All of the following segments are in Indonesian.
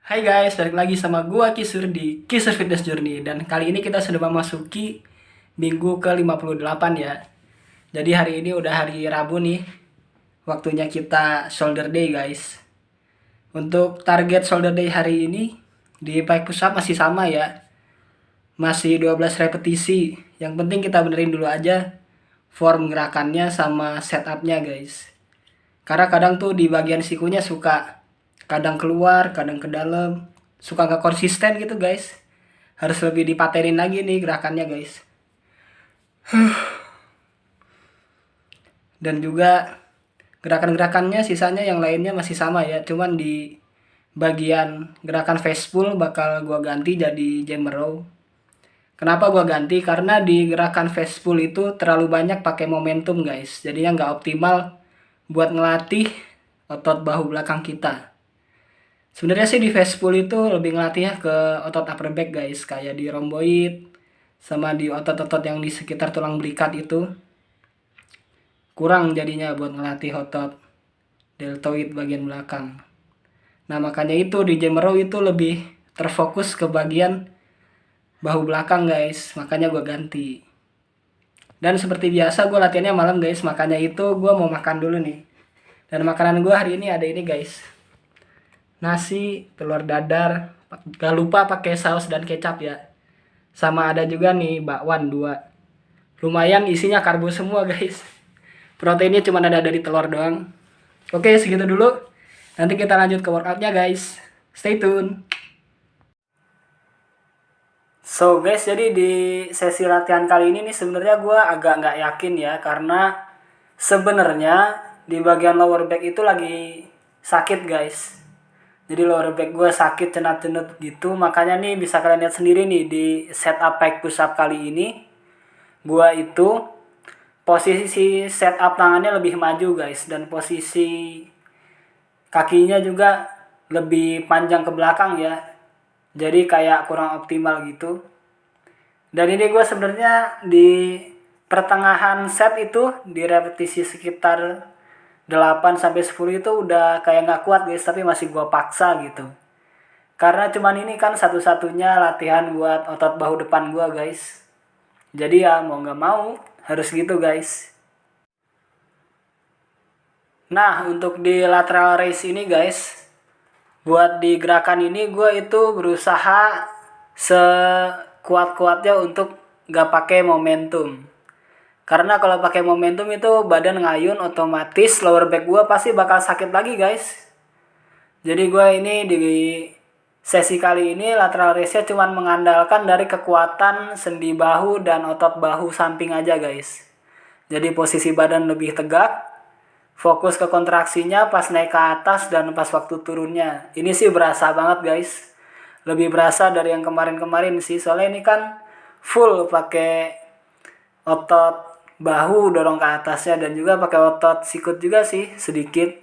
Hai guys, balik lagi sama gua Kisur di Kisur Fitness Journey. Dan kali ini kita sudah memasuki minggu ke-58 ya. Jadi hari ini udah hari Rabu nih. Waktunya kita shoulder day guys. Untuk target shoulder day hari ini di pike push up masih sama ya. Masih 12 repetisi. Yang penting kita benerin dulu aja form gerakannya sama setupnya guys. Karena kadang tuh di bagian sikunya suka kadang keluar, kadang ke dalam, suka nggak konsisten gitu guys. Harus lebih dipatenin lagi nih gerakannya guys. Dan juga gerakan-gerakannya sisanya yang lainnya masih sama ya, cuman di bagian gerakan face pull bakal gua ganti jadi jammer row. Kenapa gua ganti? Karena di gerakan face pull itu terlalu banyak pakai momentum guys, jadinya nggak optimal buat ngelatih otot bahu belakang kita. Sebenarnya sih di face pull itu lebih ngelatihnya ke otot upper back guys, kayak di rhomboid sama di otot-otot yang di sekitar tulang belikat itu. Kurang jadinya buat ngelatih otot deltoid bagian belakang. Nah, makanya itu di jammer row itu lebih terfokus ke bagian bahu belakang guys, makanya gue ganti. Dan seperti biasa gue latihannya malam guys, makanya itu gue mau makan dulu nih. Dan makanan gue hari ini ada ini guys, nasi, telur dadar, gak lupa pakai saus dan kecap ya. Sama ada juga nih bakwan 2. Lumayan isinya karbo semua guys. Proteinnya cuma ada dari telur doang. Oke, segitu dulu. Nanti kita lanjut ke workoutnya guys. Stay tune. So guys, jadi di sesi latihan kali ini nih sebenarnya gue agak nggak yakin ya, karena sebenarnya di bagian lower back itu lagi sakit guys. Jadi lower back gue sakit cenat-cenut gitu, makanya nih bisa kalian lihat sendiri nih di setup pike push up kali ini. Gue itu posisi setup tangannya lebih maju guys, dan posisi kakinya juga lebih panjang ke belakang ya. Jadi kayak kurang optimal gitu. Dan ini gue sebenarnya di pertengahan set itu di repetisi sekitar 8 sampai 10 itu udah kayak nggak kuat guys, tapi masih gue paksa gitu. Karena cuman ini kan satu-satunya latihan buat otot bahu depan gue guys. Jadi ya mau nggak mau harus gitu guys. Nah, untuk di lateral raise ini guys, buat di gerakan ini gue itu berusaha sekuat-kuatnya untuk gak pakai momentum. Karena kalau pakai momentum itu badan ngayun, otomatis lower back gue pasti bakal sakit lagi guys. Jadi gue ini di sesi kali ini lateral raise-nya cuma mengandalkan dari kekuatan sendi bahu dan otot bahu samping aja guys. Jadi posisi badan lebih tegak, fokus ke kontraksinya pas naik ke atas dan pas waktu turunnya. Ini sih berasa banget guys. Lebih berasa dari yang kemarin-kemarin sih. Soalnya ini kan full pakai otot bahu dorong ke atasnya, dan juga pakai otot sikut juga sih sedikit.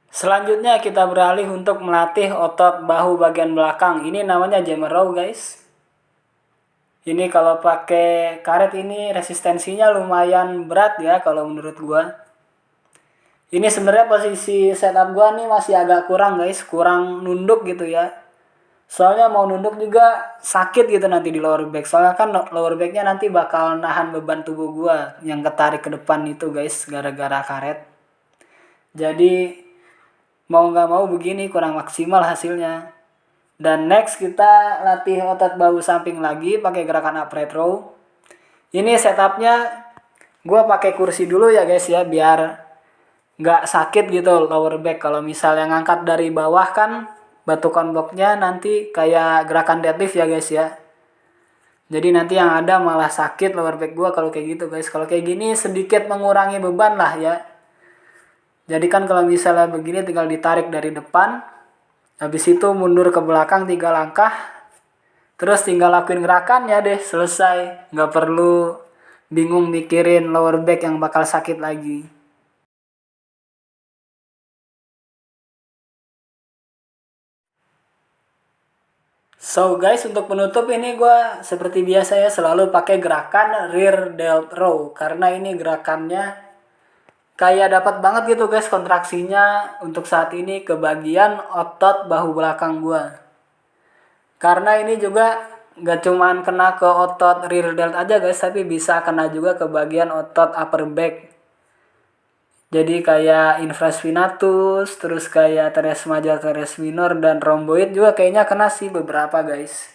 Selanjutnya kita beralih untuk melatih otot bahu bagian belakang. Ini namanya jammer row guys. Ini kalau pakai karet ini resistensinya lumayan berat ya kalau menurut gua. Ini sebenarnya posisi setup gua nih masih agak kurang guys, kurang nunduk gitu ya. Soalnya mau nunduk juga sakit gitu nanti di lower back. Soalnya kan lower backnya nanti bakal nahan beban tubuh gua yang ketarik ke depan itu guys, gara-gara karet. Jadi mau nggak mau begini kurang maksimal hasilnya. Dan next kita latih otot bahu samping lagi pakai gerakan upright row. Ini setupnya gue pakai kursi dulu ya guys ya, biar nggak sakit gitu lower back. Kalau misalnya ngangkat dari bawah kan batukan blocknya nanti kayak gerakan deadlift ya guys ya. Jadi nanti yang ada malah sakit lower back gue kalau kayak gitu guys. Kalau kayak gini sedikit mengurangi beban lah ya. Jadi kan kalau misalnya begini tinggal ditarik dari depan, habis itu mundur ke belakang 3 langkah, terus tinggal lakuin gerakan ya deh, selesai. Nggak perlu bingung mikirin lower back yang bakal sakit lagi. So guys, untuk penutup ini gue seperti biasa ya selalu pakai gerakan rear delt row. Karena ini gerakannya kayak dapat banget gitu guys kontraksinya untuk saat ini ke bagian otot bahu belakang gua. Karena ini juga nggak cuman kena ke otot rear delt aja guys, tapi bisa kena juga ke bagian otot upper back. Jadi kayak infraspinatus, terus kayak teres major, teres minor, dan rhomboid juga kayaknya kena sih beberapa guys.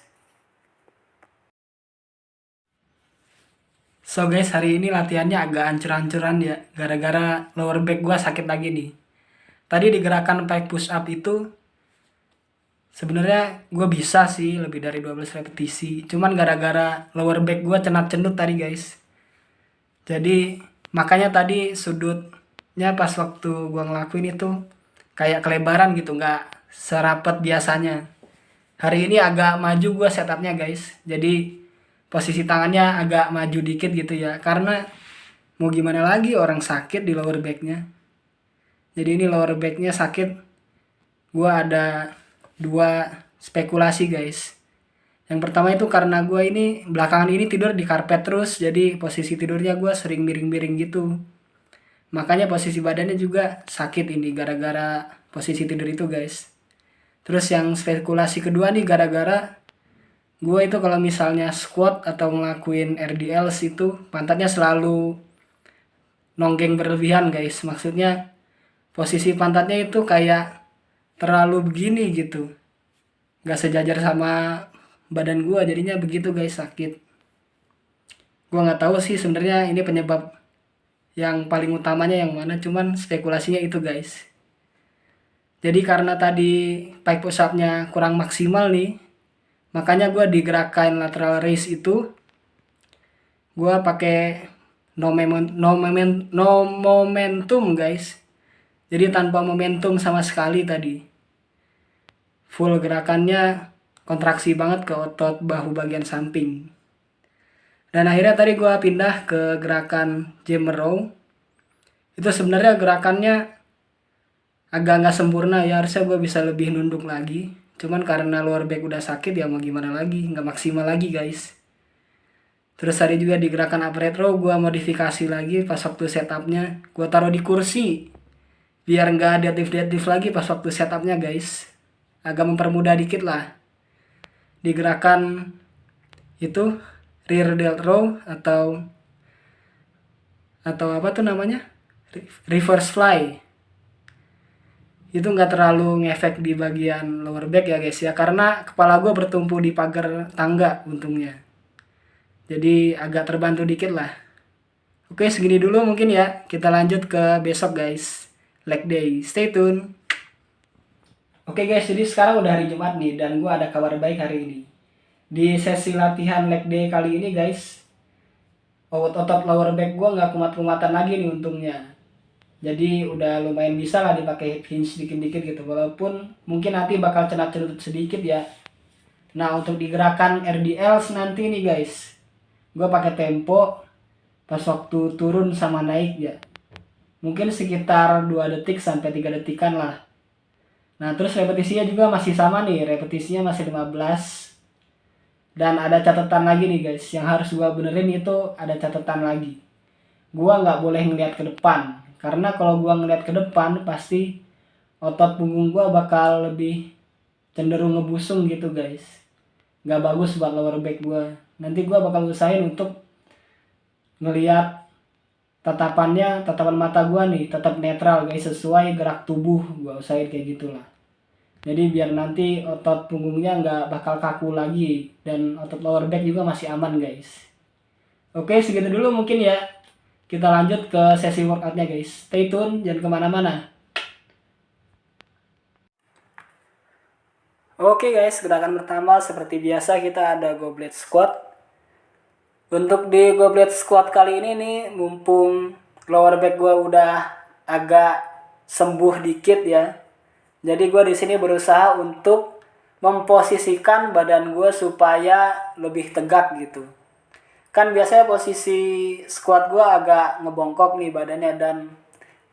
So guys, hari ini latihannya agak ancur-ancuran ya, gara-gara lower back gua sakit lagi nih. Tadi di gerakan pike push up itu sebenarnya gue bisa sih lebih dari 12 repetisi. Cuman gara-gara lower back gue cenat-cenut tadi guys. Jadi makanya tadi sudutnya pas waktu gue ngelakuin itu kayak kelebaran gitu, nggak serapet biasanya. Hari ini agak maju gue setupnya guys. Jadi posisi tangannya agak maju dikit gitu ya. Karena mau gimana lagi orang sakit di lower backnya. Jadi ini lower backnya sakit. Gue ada dua spekulasi guys. Yang pertama itu karena gue ini belakangan ini tidur di karpet terus, jadi posisi tidurnya gue sering miring-miring gitu. Makanya posisi badannya juga sakit ini gara-gara posisi tidur itu guys. Terus yang spekulasi kedua nih gara-gara gue itu kalau misalnya squat atau ngelakuin RDLs itu pantatnya selalu nonggeng berlebihan guys. Maksudnya posisi pantatnya itu kayak terlalu begini gitu, gak sejajar sama badan gue, jadinya begitu guys, sakit. Gue nggak tahu sih sebenarnya ini penyebab yang paling utamanya yang mana, cuman spekulasinya itu guys. Jadi karena tadi pike push up-nya kurang maksimal nih, makanya gue di gerakan lateral raise itu gue pakai no momentum guys. Jadi tanpa momentum sama sekali tadi. Full gerakannya kontraksi banget ke otot bahu bagian samping. Dan akhirnya tadi gue pindah ke gerakan Jammer Row. Itu sebenarnya gerakannya agak nggak sempurna ya, harusnya gue bisa lebih nunduk lagi. Cuman karena lower back udah sakit ya mau gimana lagi, nggak maksimal lagi guys. Terus tadi juga di gerakan upright row gue modifikasi lagi pas waktu setupnya. Gue taruh di kursi biar nggak deadlift lagi pas waktu setupnya guys. Agak mempermudah dikit lah. Di gerakan itu rear delt row atau apa tuh namanya, reverse fly, itu nggak terlalu ngefek di bagian lower back ya guys ya, karena kepala gue bertumpu di pagar tangga untungnya, jadi agak terbantu dikit lah. Oke, segini dulu mungkin ya, kita lanjut ke besok guys, leg day, stay tune. Oke guys, jadi sekarang udah hari Jumat nih, dan gue ada kabar baik hari ini. Di sesi latihan leg day kali ini guys, otot lower back gue nggak kumat-kumatan lagi nih untungnya. Jadi udah lumayan bisa lah dipakai hip hinge dikit-dikit gitu, walaupun mungkin nanti bakal cenat-cenut sedikit ya. Nah untuk di gerakan RDLs nanti nih guys, gue pakai tempo pas waktu turun sama naik ya. Mungkin sekitar 2 detik sampai 3 detikan lah. Nah terus repetisinya juga masih sama nih, repetisinya masih 15. Dan ada catatan lagi nih guys, yang harus gua benerin itu ada catatan lagi. Gua nggak boleh ngeliat ke depan, karena kalau gua ngeliat ke depan pasti otot punggung gua bakal lebih cenderung ngebusung gitu guys. Nggak bagus buat lower back gua. Nanti gua bakal usahain untuk ngeliat tatapan mata gua nih tetap netral guys, sesuai gerak tubuh. Gua usahain kayak gitulah. Jadi biar nanti otot punggungnya nggak bakal kaku lagi, dan otot lower back juga masih aman guys. Oke, segitu dulu mungkin ya. Kita lanjut ke sesi workoutnya guys. Stay tune, jangan kemana-mana. Oke guys, gerakan pertama seperti biasa kita ada goblet squat. Untuk di goblet squat kali ini nih, mumpung lower back gue udah agak sembuh dikit ya. Jadi gue di sini berusaha untuk memposisikan badan gue supaya lebih tegak gitu. Kan biasanya posisi squat gue agak ngebongkok nih badannya, dan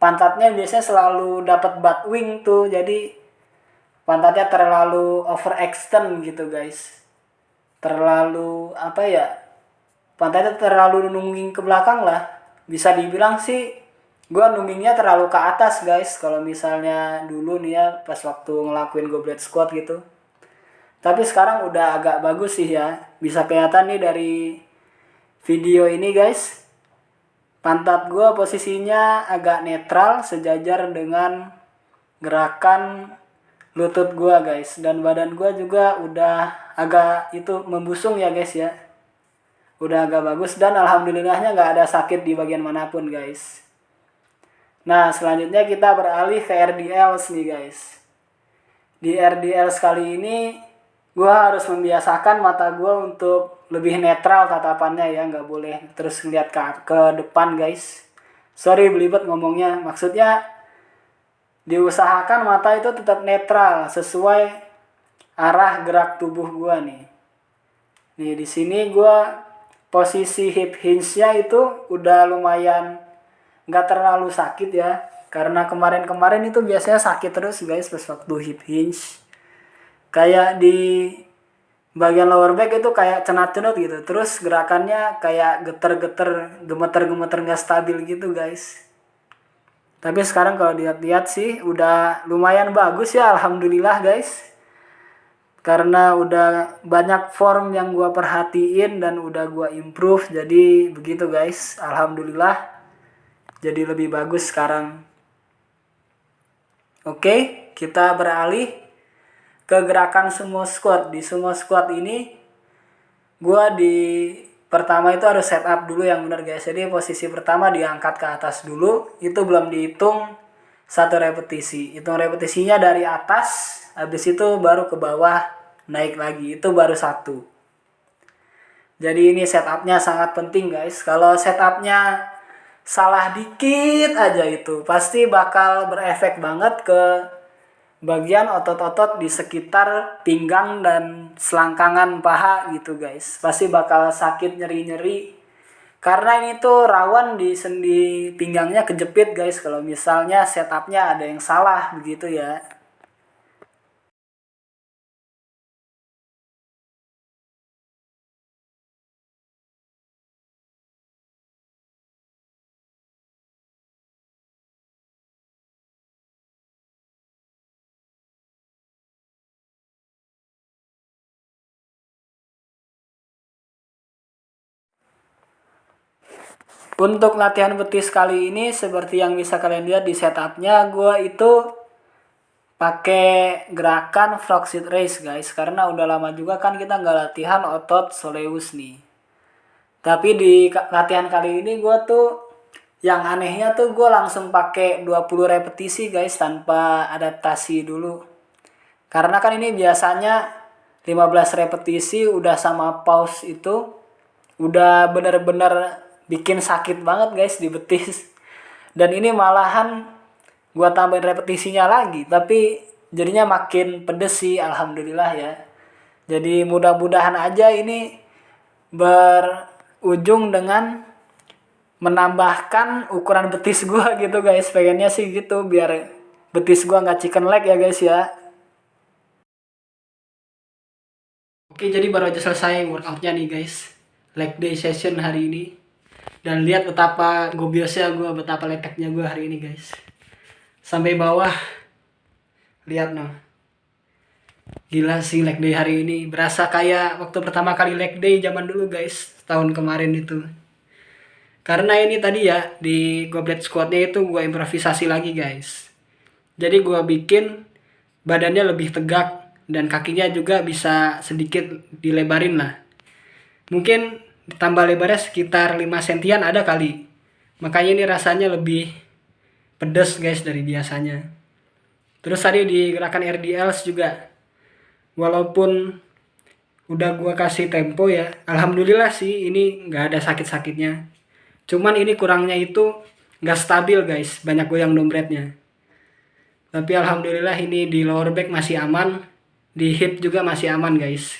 pantatnya biasanya selalu dapat butt wing tuh. Jadi pantatnya terlalu overextend gitu guys. Terlalu apa ya? Pantatnya terlalu nungging ke belakang lah. Bisa dibilang sih gue numingnya terlalu ke atas guys kalau misalnya dulu nih ya pas waktu ngelakuin goblet squat gitu. Tapi sekarang udah agak bagus sih ya, bisa kelihatan nih dari video ini guys. Pantat gue posisinya agak netral sejajar dengan gerakan lutut gue guys, dan badan gue juga udah agak itu membusung ya guys ya, udah agak bagus dan alhamdulillahnya nggak ada sakit di bagian manapun guys. Nah selanjutnya kita beralih ke RDLs nih guys. Di RDLs kali ini gue harus membiasakan mata gue untuk lebih netral tatapannya ya, nggak boleh terus ngeliat ke depan guys. Sorry belibet ngomongnya, maksudnya diusahakan mata itu tetap netral sesuai arah gerak tubuh gue nih. Nih di sini gue posisi hip hinge-nya itu udah lumayan nggak terlalu sakit ya, karena kemarin-kemarin itu biasanya sakit terus guys pas waktu hip hinge. Kayak di bagian lower back itu kayak cenat-cenut gitu, terus gerakannya kayak geter-geter, gemeter-gemeter nggak stabil gitu guys. Tapi sekarang kalau dilihat-lihat sih udah lumayan bagus ya, alhamdulillah guys. Karena udah banyak form yang gua perhatiin dan udah gua improve, jadi begitu guys, alhamdulillah jadi lebih bagus sekarang. Oke, kita beralih ke gerakan sumo squat. Di sumo squat ini gua di pertama itu harus set up dulu yang benar guys. Jadi posisi pertama diangkat ke atas dulu, itu belum dihitung 1 repetisi. Hitung repetisinya dari atas, habis itu baru ke bawah naik lagi, itu baru 1. Jadi ini setupnya sangat penting guys. Kalau setupnya salah dikit aja itu pasti bakal berefek banget ke bagian otot-otot di sekitar pinggang dan selangkangan paha gitu guys. Pasti bakal sakit, nyeri-nyeri. Karena ini tuh rawan di sendi pinggangnya kejepit guys kalau misalnya setupnya ada yang salah begitu ya. Untuk latihan betis kali ini seperti yang bisa kalian lihat di setupnya, gue itu pakai gerakan frog sit raise guys, karena udah lama juga kan kita nggak latihan otot soleus nih. Tapi di latihan kali ini gue tuh yang anehnya tuh gue langsung pakai 20 repetisi guys tanpa adaptasi dulu. Karena kan ini biasanya 15 repetisi udah sama pause itu udah bener-bener bikin sakit banget guys di betis. Dan ini malahan gua tambahin repetisinya lagi, tapi jadinya makin pedes sih, alhamdulillah ya. Jadi mudah-mudahan aja ini berujung dengan menambahkan ukuran betis gua gitu guys. Pengennya sih gitu biar betis gua nggak chicken leg ya guys ya. Oke, jadi baru aja selesai workoutnya nih guys, leg day session hari ini. Dan lihat betapa gobiosnya gue, betapa leteknya gue hari ini guys. Sampai bawah, lihat noh. Gila sih leg day hari ini, berasa kayak waktu pertama kali leg day zaman dulu guys, tahun kemarin itu. Karena ini tadi ya, di goblet squatnya itu gue improvisasi lagi guys. Jadi gue bikin badannya lebih tegak dan kakinya juga bisa sedikit dilebarin lah. Mungkin tambah lebarnya sekitar 5 sentian ada kali. Makanya ini rasanya lebih pedas guys dari biasanya. Terus tadi di gerakan RDLs juga, walaupun udah gua kasih tempo ya, alhamdulillah sih ini nggak ada sakit-sakitnya. Cuman ini kurangnya itu nggak stabil guys, banyak goyang dompetnya. Tapi alhamdulillah ini di lower back masih aman, di hip juga masih aman guys.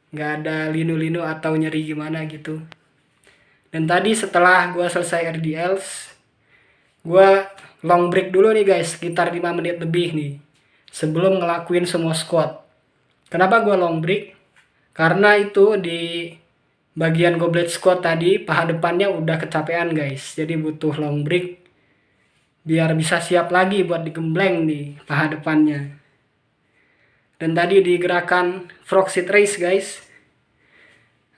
Nggak ada linu-linu atau nyeri gimana gitu. Dan tadi setelah gue selesai RDLs, gue long break dulu nih guys, sekitar 5 menit lebih nih sebelum ngelakuin semua squat. Kenapa gue long break? Karena itu di bagian goblet squat tadi paha depannya udah kecapean guys, jadi butuh long break biar bisa siap lagi buat digembleng di paha depannya. Dan tadi di gerakan frog sit raise guys,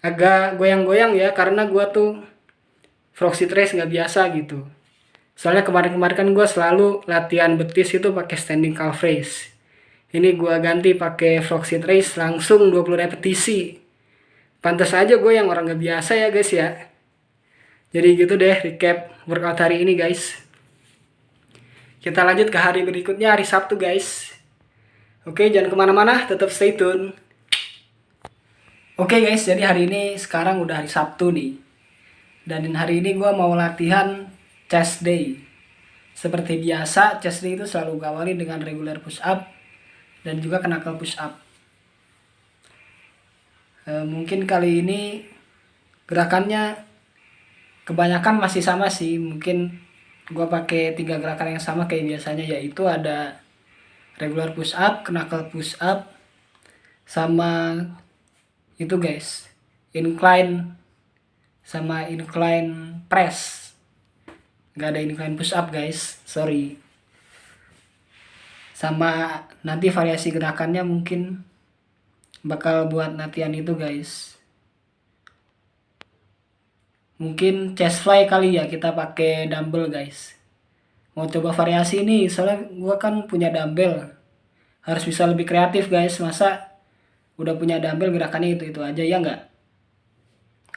agak goyang-goyang ya, karena gua tuh frog sit raise nggak biasa gitu. Soalnya kemarin-kemarin kan gue selalu latihan betis itu pakai standing calf raise. Ini gue ganti pakai frog sit raise langsung 20 repetisi. Pantas aja gue yang orang nggak biasa ya guys ya. Jadi gitu deh recap workout hari ini guys. Kita lanjut ke hari berikutnya, hari Sabtu guys. Oke, jangan kemana-mana, tetap stay tune. Oke guys, jadi hari ini sekarang udah hari Sabtu nih. Dan hari ini gue mau latihan chest day. Seperti biasa, chest day itu selalu gue awali dengan regular push up dan juga knuckle push up. Mungkin kali ini gerakannya kebanyakan masih sama sih. Mungkin gue pakai 3 gerakan yang sama kayak biasanya, yaitu ada regular push up, knuckle push up, sama itu guys, incline sama incline press. Nggak ada incline push up guys, sorry. Sama nanti variasi gerakannya mungkin bakal buat latihan itu guys. Mungkin chest fly kali ya, kita pakai dumbbell guys. Mau coba variasi nih, soalnya gua kan punya dumbbell. Harus bisa lebih kreatif guys, masa udah punya dumbbell gerakannya itu aja ya nggak?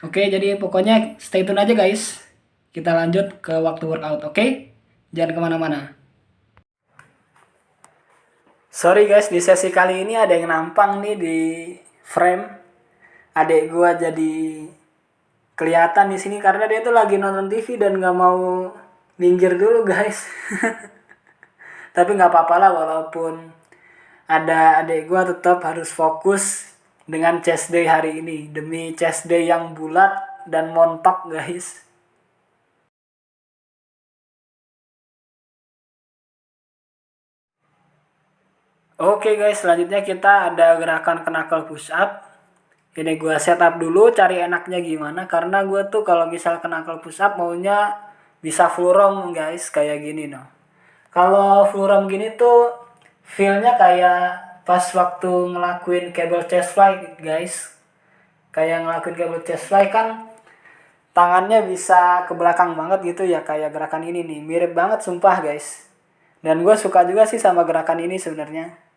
Oke, jadi pokoknya stay tune aja guys. Kita lanjut ke waktu workout, oke? Jangan kemana-mana. Sorry guys, di sesi kali ini ada yang nampang nih di frame. Adek gua jadi kelihatan di sini karena dia tuh lagi nonton TV dan nggak mau minggir dulu guys. Tapi nggak apa-apa lah, walaupun ada adek gua tetap harus fokus dengan chest day hari ini demi chest day yang bulat dan montok guys. Oke guys, selanjutnya kita ada gerakan knuckle push up. Ini gue setup dulu, cari enaknya gimana, karena gue tuh kalau misal knuckle push up maunya bisa full rom guys, kayak gini no. Kalau full rom gini tuh feelnya kayak pas waktu ngelakuin cable chest fly guys. Kayak ngelakuin cable chest fly kan tangannya bisa ke belakang banget gitu ya, kayak gerakan ini nih, mirip banget sumpah guys. Dan gue suka juga sih sama gerakan ini sebenarnya.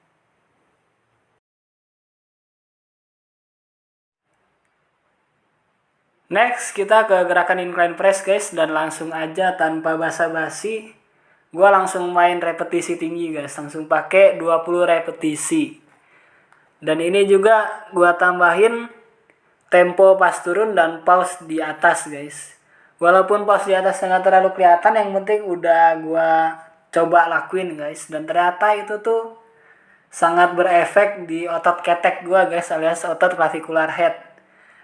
Next kita ke gerakan incline press guys, dan langsung aja tanpa basa-basi gua langsung main repetisi tinggi guys, langsung pakai 20 repetisi. Dan ini juga gua tambahin tempo pas turun dan pause di atas guys. Walaupun pause di atas nggak terlalu kelihatan, yang penting udah gua coba lakuin guys, dan ternyata itu tuh sangat berefek di otot ketek gua guys, alias otot clavicular head.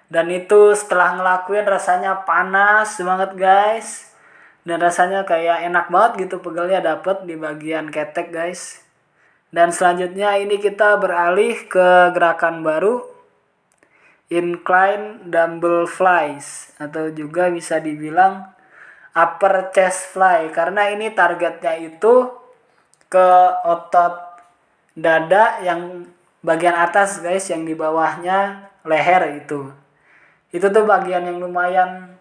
Dan itu setelah ngelakuin rasanya panas banget guys. Dan rasanya kayak enak banget gitu, pegelnya dapet di bagian ketek guys. Dan selanjutnya ini kita beralih ke gerakan baru, incline dumbbell flies, atau juga bisa dibilang upper chest fly, karena ini targetnya itu ke otot dada yang bagian atas guys, yang di bawahnya leher itu. Itu tuh bagian yang lumayan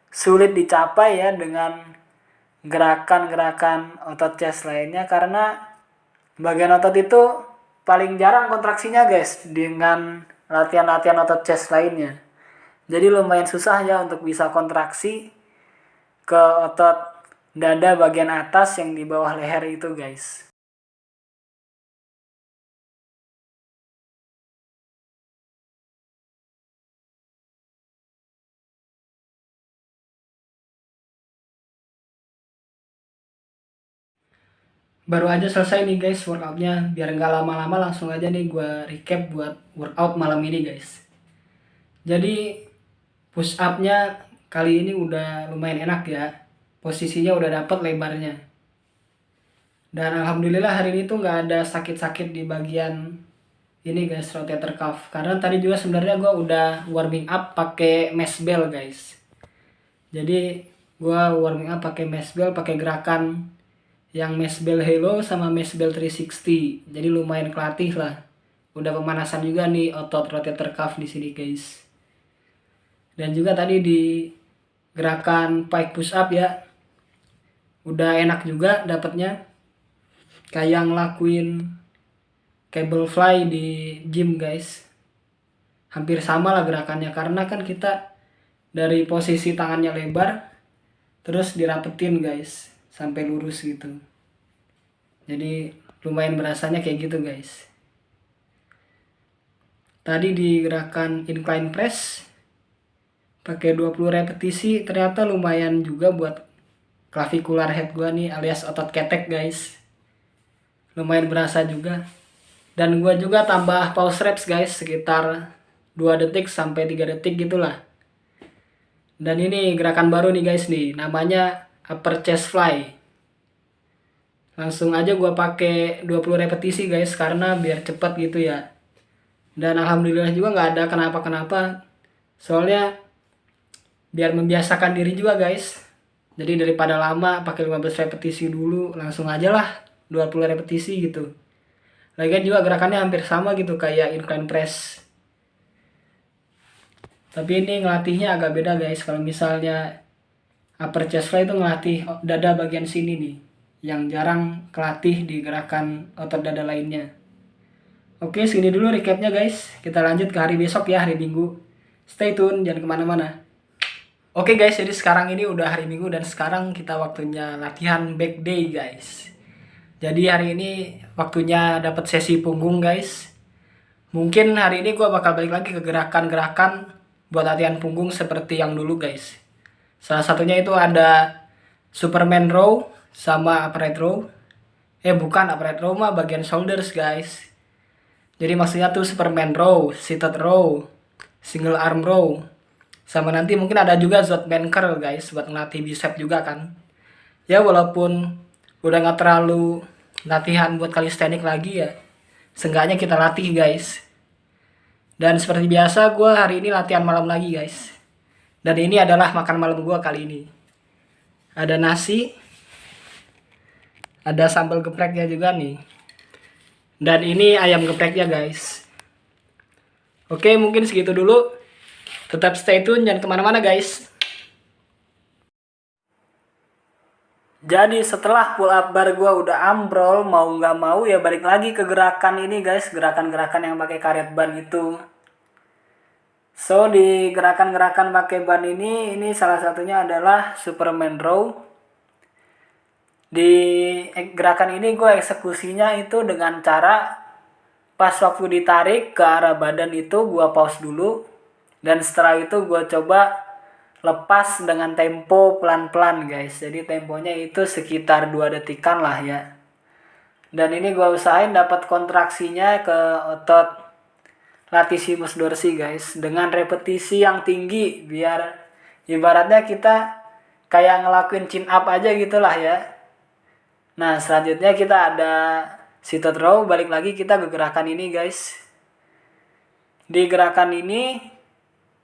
sulit dicapai ya dengan gerakan-gerakan otot chest lainnya, karena bagian otot itu paling jarang kontraksinya guys dengan latihan-latihan otot chest lainnya. Jadi lumayan susah ya untuk bisa kontraksi ke otot dada bagian atas yang di bawah leher itu guys. Baru aja selesai nih guys workoutnya, biar nggak lama-lama langsung aja nih gue recap buat workout malam ini guys. Jadi push upnya kali ini udah lumayan enak ya, posisinya udah dapet lebarnya. Dan alhamdulillah hari ini tuh nggak ada sakit-sakit di bagian ini guys, rotator cuff. Karena tadi juga sebenarnya gue udah warming up pakai mesh bell guys. Jadi gue warming up pakai mesh bell, pakai gerakan yang mesh bell halo sama mesh bell 360. Jadi lumayan kelatih lah. Udah pemanasan juga nih otot rotator cuff di sini guys. Dan juga tadi di gerakan pike push up ya, udah enak juga dapatnya. Kayak ngelakuin cable fly di gym guys. Hampir sama lah gerakannya karena kan kita dari posisi tangannya lebar terus dirapetin guys sampai lurus gitu. Jadi lumayan berasanya kayak gitu guys. Tadi di gerakan incline press pakai 20 repetisi ternyata lumayan juga buat clavicular head gua nih alias otot ketek guys. Lumayan berasa juga. Dan gua juga tambah pause reps guys sekitar 2 detik sampai 3 detik gitulah. Dan ini gerakan baru nih guys nih, namanya upper chest fly. Langsung aja gua pakai 20 repetisi guys karena biar cepet gitu ya. Dan alhamdulillah juga nggak ada kenapa-kenapa. Soalnya biar membiasakan diri juga guys. Jadi daripada lama pakai 15 repetisi dulu, langsung aja lah 20 repetisi gitu. Lagian juga gerakannya hampir sama gitu kayak incline press. Tapi ini ngelatihnya agak beda guys. Kalau misalnya upper chest fly itu ngelatih dada bagian sini nih, yang jarang kelatih di gerakan otot dada lainnya. Oke, segini dulu recapnya guys. Kita lanjut ke hari besok ya, hari Minggu. Stay tune, jangan kemana-mana. Oke guys, jadi sekarang ini udah hari Minggu dan sekarang kita waktunya latihan back day guys. Jadi hari ini waktunya dapat sesi punggung guys. Mungkin hari ini gue bakal balik lagi ke gerakan-gerakan buat latihan punggung seperti yang dulu guys. Salah satunya itu ada Superman row sama upright row. Bukan, upright row mah bagian shoulders guys. Jadi maksudnya tuh Superman row, seated row, single arm row. Sama nanti mungkin ada juga Zotman curl guys buat ngelatih bicep juga kan. Ya walaupun udah gak terlalu latihan buat calisthenics lagi ya, seenggaknya kita latih guys. Dan seperti biasa gue hari ini latihan malam lagi guys. Dan ini adalah makan malam gue kali ini. Ada nasi, ada sambal gepreknya juga nih. Dan ini ayam gepreknya guys. Oke, mungkin segitu dulu. Tetap stay tune, jangan kemana-mana guys. Jadi setelah pull up bar gue udah ambrol, mau nggak mau ya balik lagi ke gerakan ini guys. Gerakan-gerakan yang pakai karet ban itu. So di gerakan-gerakan pakai ban ini salah satunya adalah Superman row. Di gerakan ini gue eksekusinya itu dengan cara pas waktu ditarik ke arah badan itu gue pause dulu. Dan setelah itu gue coba lepas dengan tempo pelan-pelan guys. Jadi temponya itu sekitar 2 detikan lah ya. Dan ini gue usahain dapat kontraksinya ke otot latissimus dorsi guys. Dengan repetisi yang tinggi biar ibaratnya kita kayak ngelakuin chin up aja gitulah ya. Nah selanjutnya kita ada seated row, balik lagi kita ke gerakan ini guys. Di gerakan ini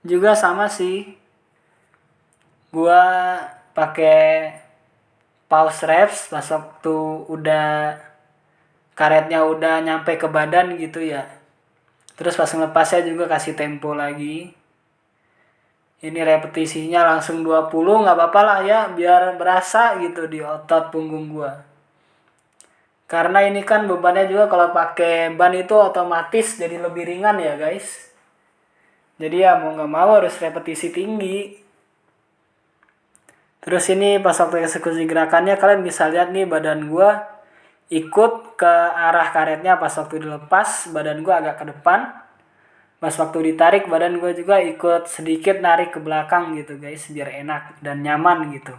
juga sama sih, gua pakai pause reps pas waktu udah karetnya udah nyampe ke badan gitu ya. Terus pas ngelepasnya juga kasih tempo lagi. Ini repetisinya langsung 20, nggak apa-apa lah ya biar berasa gitu di otot punggung gua. Karena ini kan bebannya juga kalau pakai ban itu otomatis jadi lebih ringan ya guys. Jadi ya mau nggak mau harus repetisi tinggi. Terus ini pas waktu eksekusi gerakannya kalian bisa lihat nih badan gua ikut ke arah karetnya pas waktu dilepas, badan gua agak ke depan. Pas waktu ditarik badan gua juga ikut sedikit narik ke belakang gitu guys biar enak dan nyaman gitu.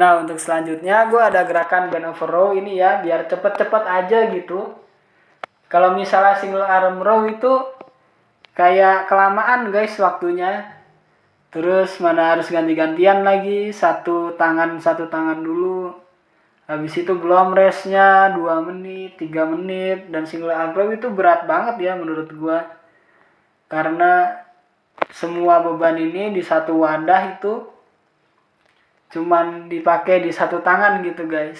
Nah untuk selanjutnya gue ada gerakan bend over row ini ya biar cepet-cepet aja gitu. Kalau misalnya single arm row itu kayak kelamaan guys waktunya. Terus mana harus ganti-gantian lagi, satu tangan dulu. Habis itu belum restnya 2 menit, 3 menit. Dan single arm row itu berat banget ya menurut gue. Karena semua beban ini di satu wadah itu cuman dipakai di satu tangan gitu guys.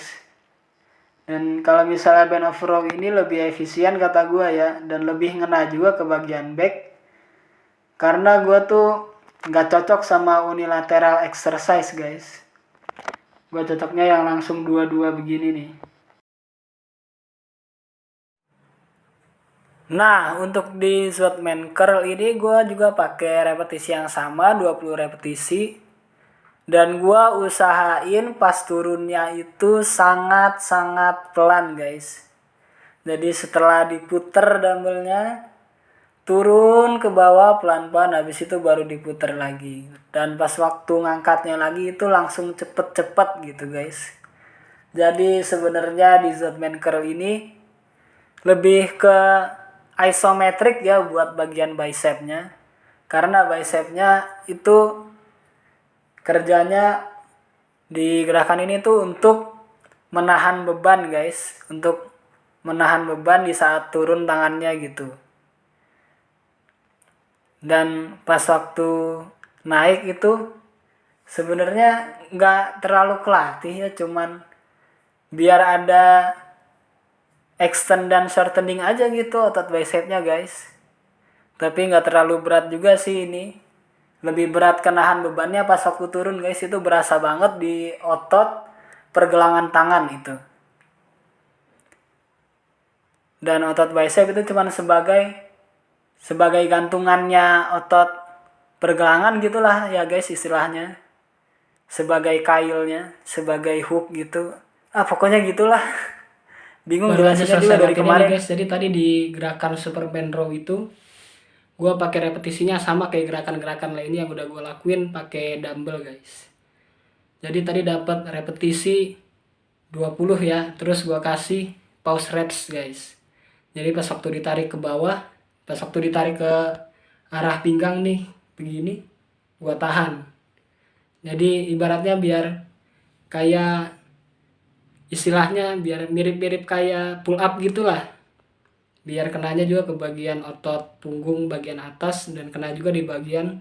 Dan kalau misalnya band of row ini lebih efisien kata gue ya, dan lebih ngena juga ke bagian back. Karena gue tuh nggak cocok sama unilateral exercise guys. Gue cocoknya yang langsung dua-dua begini nih. Nah, untuk di Swordman curl ini gue juga pakai repetisi yang sama, 20 repetisi. Dan gue usahain pas turunnya itu sangat-sangat pelan guys. Jadi setelah diputer dumbbellnya, turun ke bawah pelan-pelan, habis itu baru diputer lagi. Dan pas waktu ngangkatnya lagi itu langsung cepet-cepet gitu guys. Jadi sebenarnya di Swordman curl ini lebih ke isometrik ya buat bagian bicepnya. Karena bicepnya itu kerjanya di gerakan ini tuh untuk menahan beban guys. Untuk menahan beban di saat turun tangannya gitu. Dan pas waktu naik itu sebenarnya nggak terlalu kelatih ya, cuman biar ada extend dan shortening aja gitu otot bicepnya guys. Tapi nggak terlalu berat juga sih ini. Lebih berat kenahan bebannya pas waktu turun guys, itu berasa banget di otot pergelangan tangan itu. Dan otot bicep itu cuman sebagai gantungannya otot pergelangan gitulah ya guys istilahnya. Sebagai kailnya, sebagai hook gitu. Pokoknya gitulah. Bingung jelasinnya juga dari kemarin guys. Jadi tadi di gerakan Superman row itu gue pakai repetisinya sama kayak gerakan-gerakan lainnya yang udah gue lakuin pakai dumbbell guys. Jadi tadi dapat repetisi 20 ya, terus gue kasih pause reps guys. Jadi pas waktu ditarik ke bawah, pas waktu ditarik ke arah pinggang nih begini, gue tahan. Jadi ibaratnya biar kayak istilahnya biar mirip-mirip kayak pull up gitulah. Biar kenanya juga ke bagian otot punggung bagian atas dan kena juga di bagian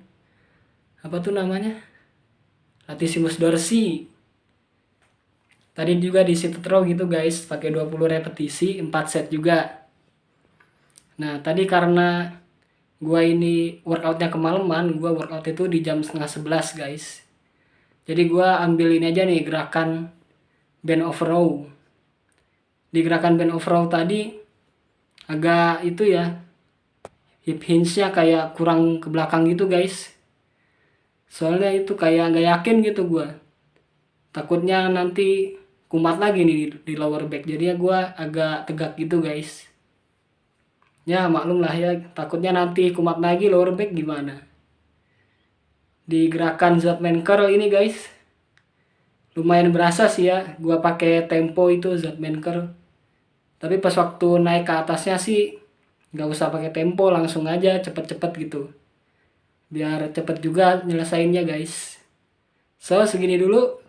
apa tuh namanya? Latissimus dorsi. Tadi juga di sit row gitu guys, pakai 20 repetisi, 4 set juga. Nah, tadi karena gua ini workoutnya kemalaman, gua workout itu di jam 10:30 guys. Jadi gua ambil ini aja nih gerakan bend over row. Di gerakan bend over row tadi agak itu ya, hip hinge-nya kayak kurang ke belakang gitu guys. Soalnya itu kayak nggak yakin gitu gua. Takutnya nanti kumat lagi nih di lower back. Jadi ya gua agak tegak gitu guys. Ya maklum lah ya, takutnya nanti kumat lagi lower back gimana. Di gerakan Swordman curl ini guys, lumayan berasa sih ya, gua pakai tempo itu Swordman curl. Tapi pas waktu naik ke atasnya sih nggak usah pakai tempo, langsung aja cepet-cepet gitu. Biar cepet juga nyelesainnya guys. So segini dulu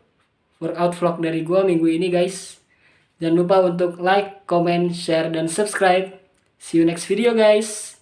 workout vlog dari gua minggu ini guys. Jangan lupa untuk like, comment, share, dan subscribe. See you next video guys.